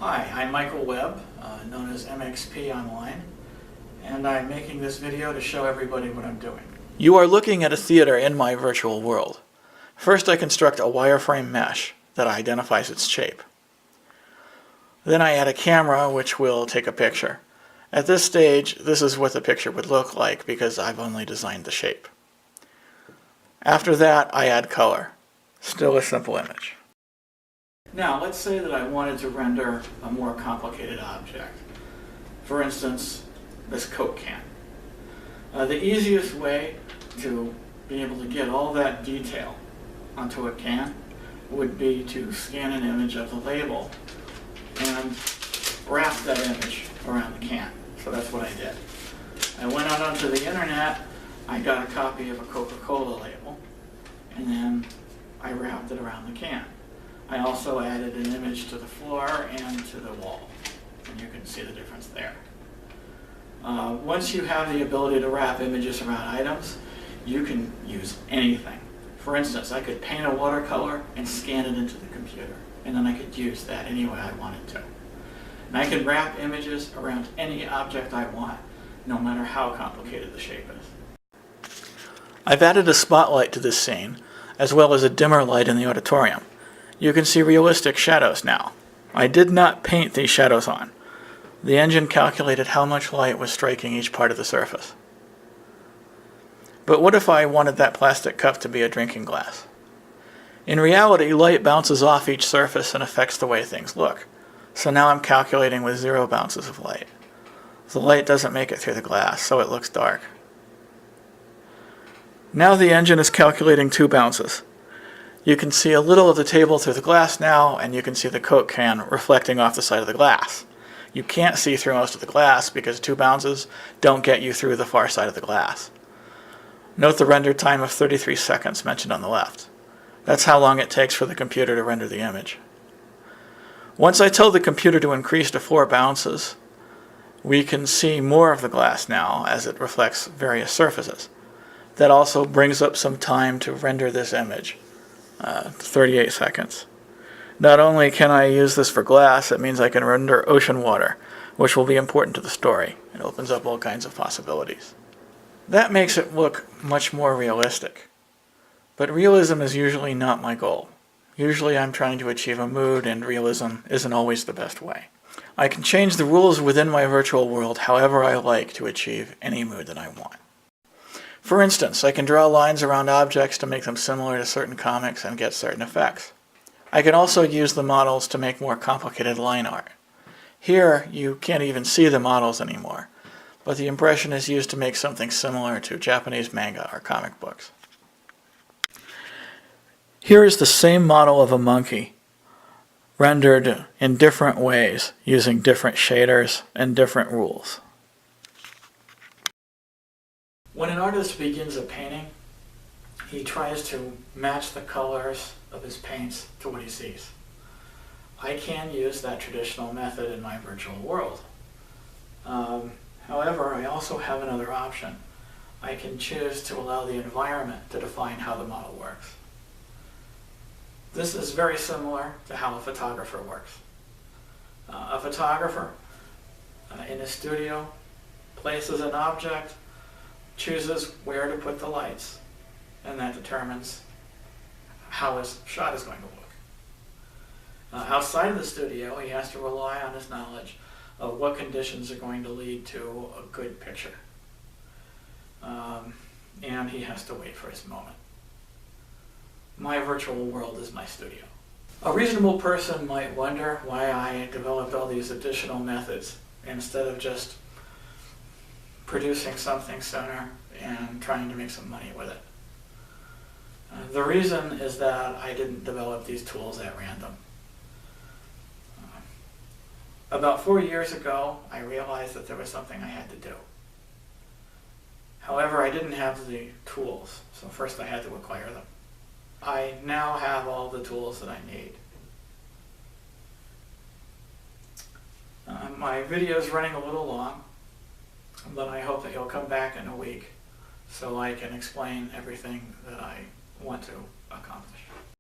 Hi, I'm Michael Webb, known as MXP Online, and I'm making this video to show everybody what I'm doing. You are looking at a theater in my virtual world. First I construct a wireframe mesh that identifies its shape. Then I add a camera which will take a picture. At this stage, this is what the picture would look like because I've only designed the shape. After that, I add color. Still a simple image. Now, let's say that I wanted to render a more complicated object. For instance, this Coke can. The easiest way to be able to get all that detail onto a can would be to scan an image of the label and wrap that image around the can. So that's what I did. I went out onto the internet, I got a copy of a Coca-Cola label, and then I wrapped it around the can. I also added an image to the floor and to the wall, and you can see the difference there. Once you have the ability to wrap images around items, you can use anything. For instance, I could paint a watercolor and scan it into the computer, and then I could use that any way I wanted to. And I can wrap images around any object I want, no matter how complicated the shape is. I've added a spotlight to this scene, as well as a dimmer light in the auditorium. You can see realistic shadows now. I did not paint these shadows on. The engine calculated how much light was striking each part of the surface. But what if I wanted that plastic cup to be a drinking glass? In reality, light bounces off each surface and affects the way things look. So now I'm calculating with 0 bounces of light. The light doesn't make it through the glass, so it looks dark. Now the engine is calculating 2 bounces. You can see a little of the table through the glass now, and you can see the Coke can reflecting off the side of the glass. You can't see through most of the glass because 2 bounces don't get you through the far side of the glass. Note the render time of 33 seconds mentioned on the left. That's how long it takes for the computer to render the image. Once I tell the computer to increase to 4 bounces, we can see more of the glass now as it reflects various surfaces. That also brings up some time to render this image. 38 seconds. Not only can I use this for glass, it means I can render ocean water, which will be important to the story. It opens up all kinds of possibilities. That makes it look much more realistic. But realism is usually not my goal. Usually I'm trying to achieve a mood, and realism isn't always the best way. I can change the rules within my virtual world however I like to achieve any mood that I want. For instance, I can draw lines around objects to make them similar to certain comics and get certain effects. I can also use the models to make more complicated line art. Here, you can't even see the models anymore, but the impression is used to make something similar to Japanese manga or comic books. Here is the same model of a monkey, rendered in different ways using different shaders and different rules. When an artist begins a painting, he tries to match the colors of his paints to what he sees. I can use that traditional method in my virtual world. However, I also have another option. I can choose to allow the environment to define how the model works. This is very similar to how a photographer works. A photographer in a studio places an object, chooses where to put the lights, and that determines how his shot is going to look. Outside of the studio, he has to rely on his knowledge of what conditions are going to lead to a good picture. And he has to wait for his moment. My virtual world is my studio. A reasonable person might wonder why I developed all these additional methods instead of just producing something sooner and trying to make some money with it. The reason is that I didn't develop these tools at random. About 4 years ago, I realized that there was something I had to do. However, I didn't have the tools, so first I had to acquire them. I now have all the tools that I need. My video is running a little long, but I hope that you'll come back in a week so I can explain everything that I want to accomplish.